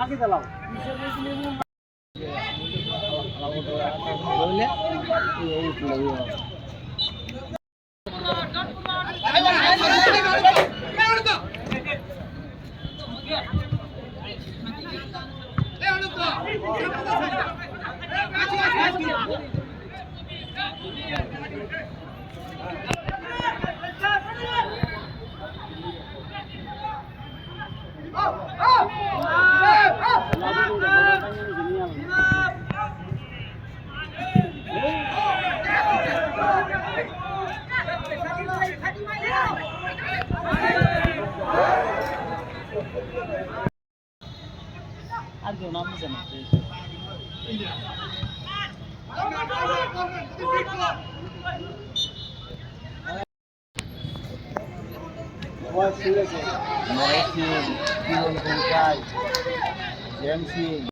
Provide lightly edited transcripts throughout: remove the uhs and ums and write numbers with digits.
आगे चलाओ आगे नाम नहीं जानते Wah, sudah sih. Messi, Kylian Mbappe, James.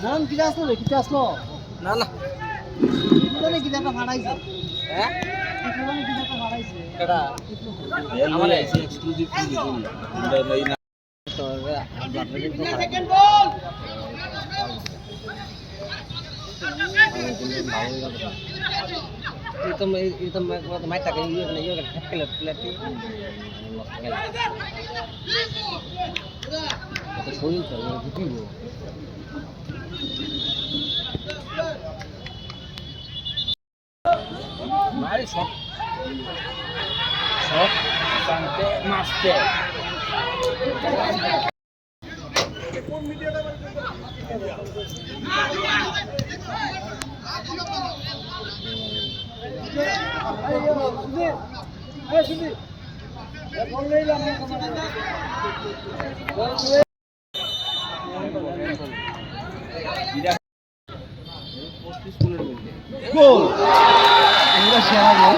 নাম কি আসলো রে? কি আসলো? না না মানে কি জায়গা ফাড়াইছে? হ্যাঁ কি মানে কি জায়গা ফাড়াইছে? কেডা আমার আইছে এক্সক্লুসিভ কি দিই না তো সেকেন্ড বল itu mai tak ini kan iyo kan kelep pelatih itu soal kalau gitu mari shot sampai master গোল এটা সেরা গোল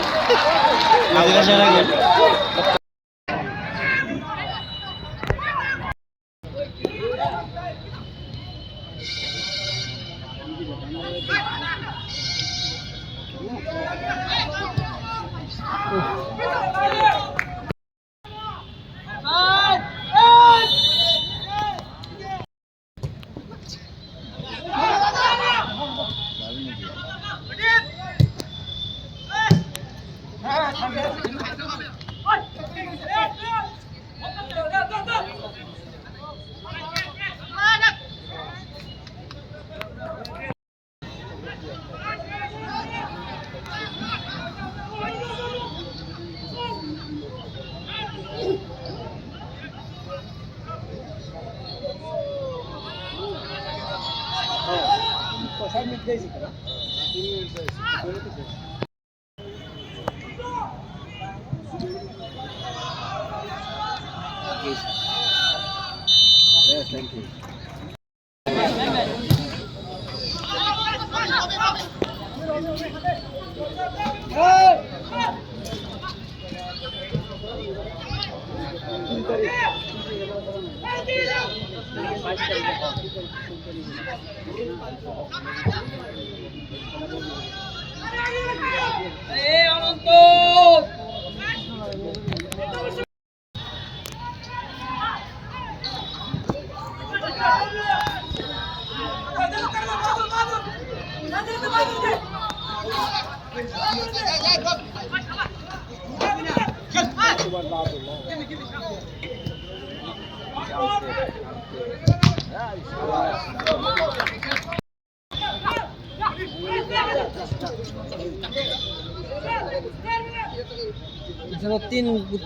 এটা সেরা গোল Thank you.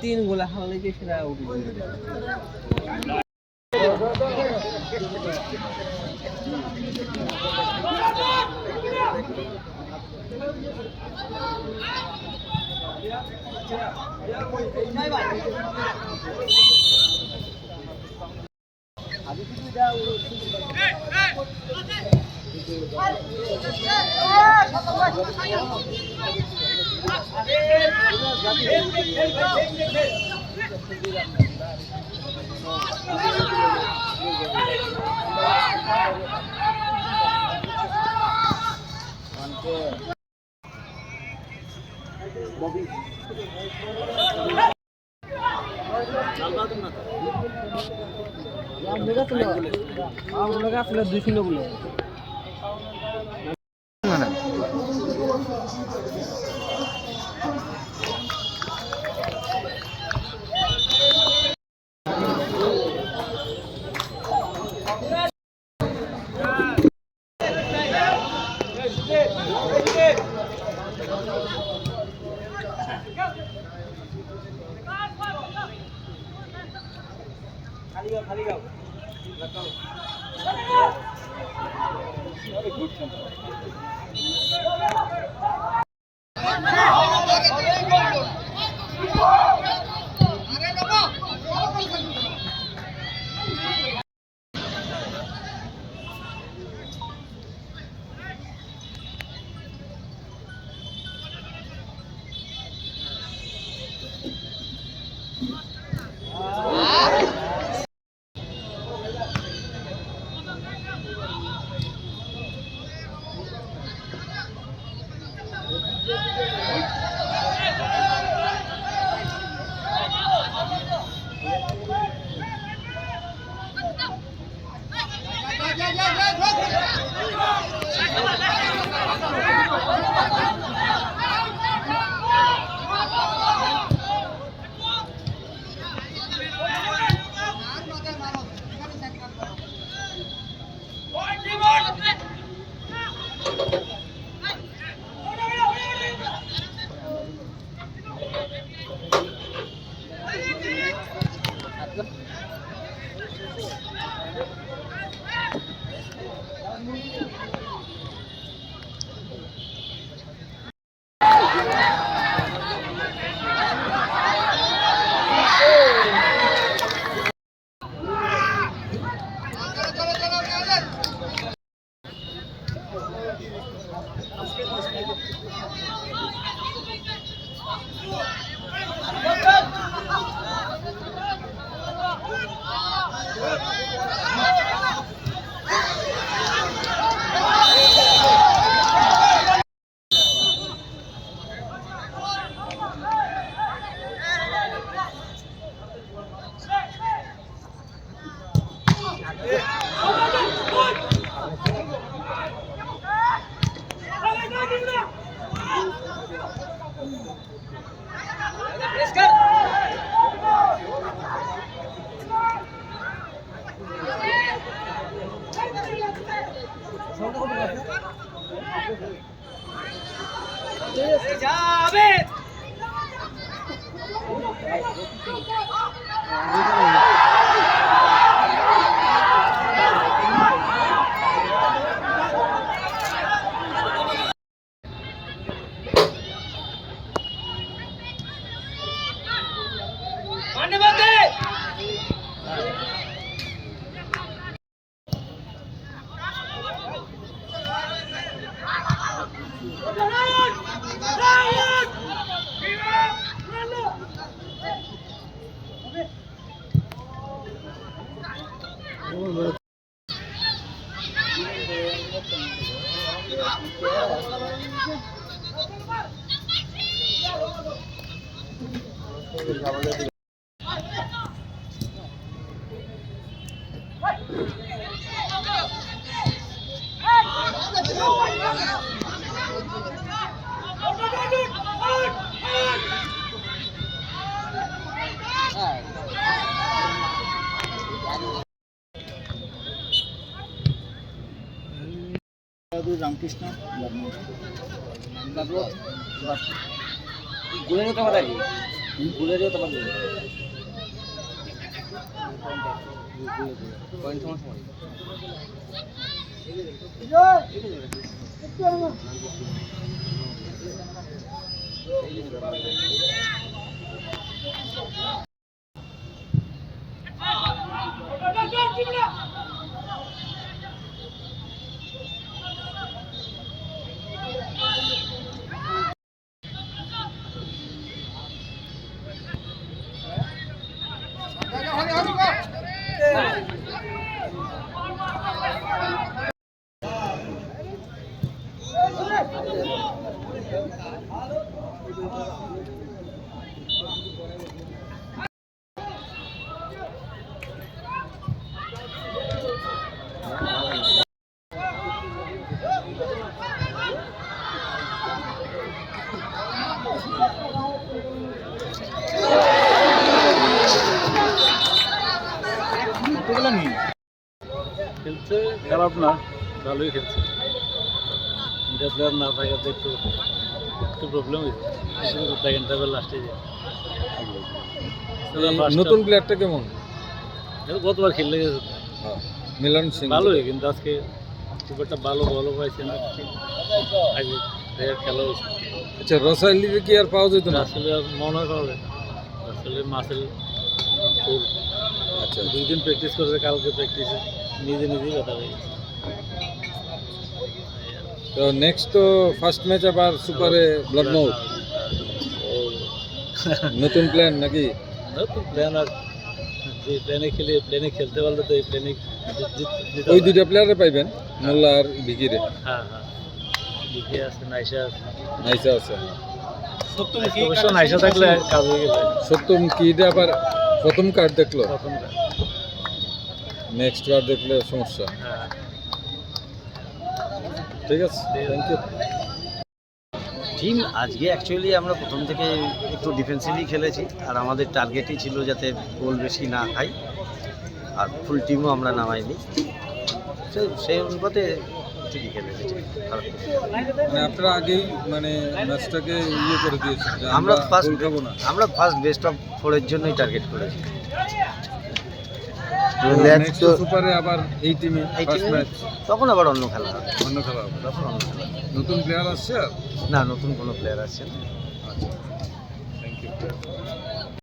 तीन गोला खाने के फिर रामकृष्ण गुलेरियो तो बता गुलेरियो तो बता पॉइंट খেলছে খারাপ না, ভালোই খেলছে। ইন্ডিয়া প্লেয়ার না থাকাতে একটু প্রবলেম হয়েছে সেকেন্ড টাইমে লাস্টে যে নতুন প্লেয়ারটা কেমন? গতবার খেললে গেছে মিলন সিং ভালোই, কিন্তু আজকে খুব একটা ভালো বলও পাইছে না। আগে খেলা হয়েছে। আচ্ছা, রসাইলিকে কি আর পাওয়া যেত না? আসলে আর মনে হয় পাওয়া যায় না। আসলে মাসেল ফুল। আচ্ছা, 2 দিন প্র্যাকটিস করেছে, কালকে প্র্যাকটিসে নিজেই ব্যথা হয়ে গেছে। তো নেক্সট তো ফার্স্ট ম্যাচ আবার সুপারে ব্লাডমাউথ। নতুন প্ল্যান নাকি? নতুন প্ল্যান, আর যে প্লেনে খেলতে পারলে তো এই প্লেনে ওই দুইটা প্লেয়ারে পাইবেন, মোল্লা আর ভিকিরে। হ্যাঁ, ভিকি আছে, নাইসা আছে। নাইসা আছে। অবশ্য নাইসা থাকলে কাজ হয়ে গেলে। সত্যম কি আবার প্রথম কার্ড দেখলো, প্রথমটা নেক্সট কার্ড দেখলে সমস্যা। হ্যাঁ, ঠিক আছে, থ্যাংক ইউ। টিম আজকে অ্যাকচুয়ালি আমরা প্রথম থেকে একটু ডিফেন্সিভলি খেলেছি, আর আমাদের টার্গেটই ছিল যাতে গোল বেশি না খাই, আর ফুল টিমও আমরা নামাইনি। সেই অনুপাতে ঠিকই খেলেছি, খারাপ কিছু না। মানে আপনারা আগেই মানে ম্যাচটাকে ইয়ে করে দিয়েছেন যে আমরা ফার্স্ট গোল খাবো না। বেস্ট অফ 4-এর জন্যই টার্গেট করেছি। নেক্সট সুপারে আবার এই টিমে এই ফার্স্ট টিমে ম্যাচ তখন আবার অন্য খেলা হবে, অন্য খেলা হবে। তখন অন্য খেলা হবে। নতুন প্লেয়ার আসছে আর না, নতুন কোনো প্লেয়ার আসছে না। আচ্ছা, থ্যাংক ইউ।